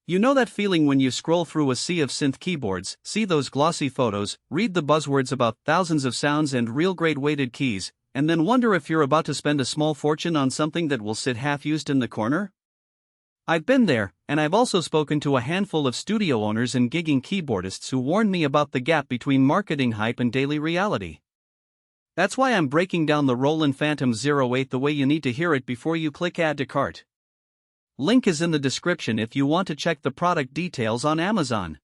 You know that feeling when you scroll through a sea of synth keyboards, see those glossy photos, read the buzzwords about thousands of sounds and real great weighted keys, and then wonder if you're about to spend a small fortune on something that will sit half-used in the corner? I've been there, and I've also spoken to a handful of studio owners and gigging keyboardists who warned me about the gap between marketing hype and daily reality. That's why I'm breaking down the Roland FANTOM 08 the way you need to hear it before you click Add to Cart. Link is in the description if you want to check the product details on Amazon.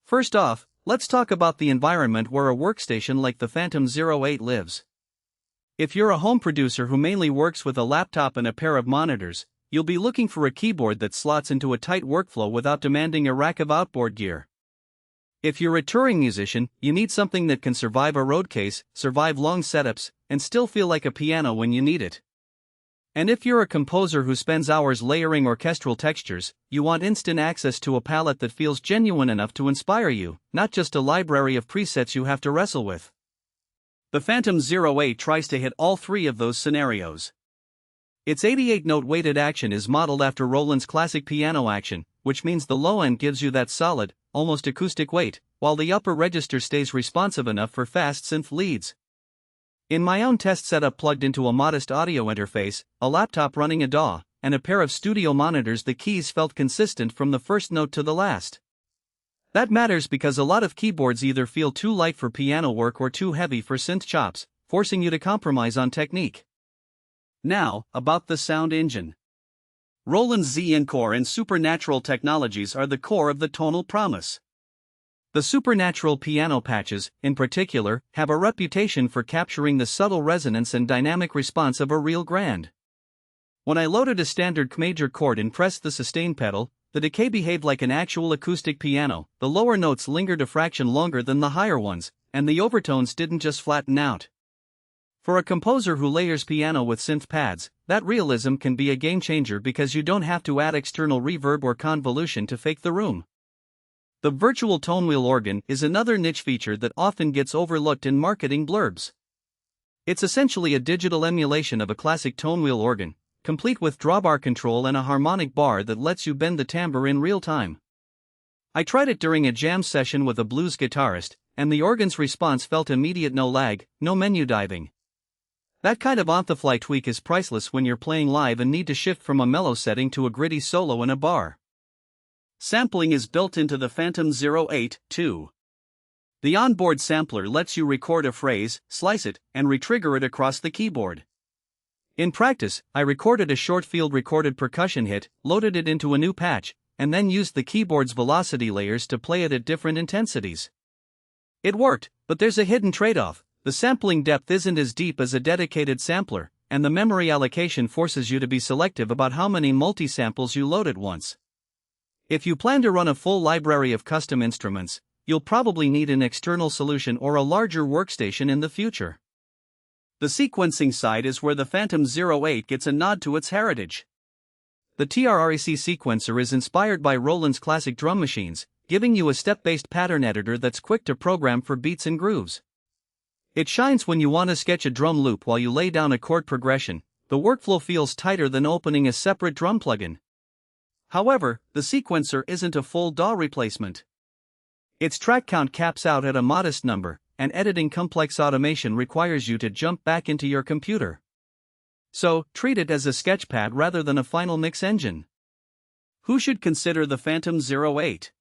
First off, let's talk about the environment where a workstation like the FANTOM 08 lives. If you're a home producer who mainly works with a laptop and a pair of monitors, you'll be looking for a keyboard that slots into a tight workflow without demanding a rack of outboard gear. If you're a touring musician, you need something that can survive a road case, survive long setups, and still feel like a piano when you need it. And if you're a composer who spends hours layering orchestral textures, you want instant access to a palette that feels genuine enough to inspire you, not just a library of presets you have to wrestle with. The FANTOM 08 tries to hit all three of those scenarios. Its 88-note weighted action is modeled after Roland's classic piano action, which means the low end gives you that solid, almost acoustic weight, while the upper register stays responsive enough for fast synth leads. In my own test setup plugged into a modest audio interface, a laptop running a DAW, and a pair of studio monitors, the keys felt consistent from the first note to the last. That matters because a lot of keyboards either feel too light for piano work or too heavy for synth chops, forcing you to compromise on technique. Now, about the sound engine. Roland's ZEN-Core and Supernatural technologies are the core of the tonal promise. The Supernatural piano patches, in particular, have a reputation for capturing the subtle resonance and dynamic response of a real grand. When I loaded a standard major chord and pressed the sustain pedal, the decay behaved like an actual acoustic piano. The lower notes lingered a fraction longer than the higher ones, and the overtones didn't just flatten out. For a composer who layers piano with synth pads, that realism can be a game changer because you don't have to add external reverb or convolution to fake the room. The virtual ToneWheel organ is another niche feature that often gets overlooked in marketing blurbs. It's essentially a digital emulation of a classic ToneWheel organ, complete with drawbar control and a harmonic bar that lets you bend the timbre in real time. I tried it during a jam session with a blues guitarist, and the organ's response felt immediate, no lag, no menu diving. That kind of on-the-fly tweak is priceless when you're playing live and need to shift from a mellow setting to a gritty solo in a bar. Sampling is built into the FANTOM 08, too. The onboard sampler lets you record a phrase, slice it, and retrigger it across the keyboard. In practice, I recorded a short field recorded percussion hit, loaded it into a new patch, and then used the keyboard's velocity layers to play it at different intensities. It worked, but there's a hidden trade-off. The sampling depth isn't as deep as a dedicated sampler, and the memory allocation forces you to be selective about how many multi-samples you load at once. If you plan to run a full library of custom instruments, you'll probably need an external solution or a larger workstation in the future. The sequencing side is where the FANTOM 08 gets a nod to its heritage. The TRREC sequencer is inspired by Roland's classic drum machines, giving you a step-based pattern editor that's quick to program for beats and grooves. It shines when you want to sketch a drum loop while you lay down a chord progression. The workflow feels tighter than opening a separate drum plugin. However, the sequencer isn't a full DAW replacement. Its track count caps out at a modest number, and editing complex automation requires you to jump back into your computer. So, treat it as a sketchpad rather than a final mix engine. Who should consider the FANTOM 08?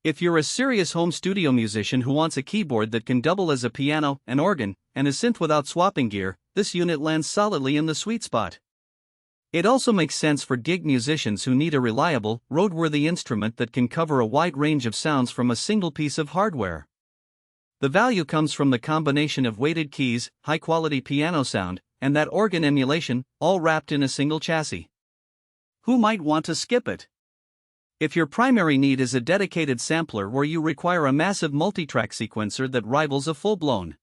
If you're a serious home studio musician who wants a keyboard that can double as a piano, an organ, and a synth without swapping gear, this unit lands solidly in the sweet spot. It also makes sense for gig musicians who need a reliable, roadworthy instrument that can cover a wide range of sounds from a single piece of hardware. The value comes from the combination of weighted keys, high-quality piano sound, and that organ emulation, all wrapped in a single chassis. Who might want to skip it? If your primary need is a dedicated sampler where you require a massive multitrack sequencer that rivals a full-blown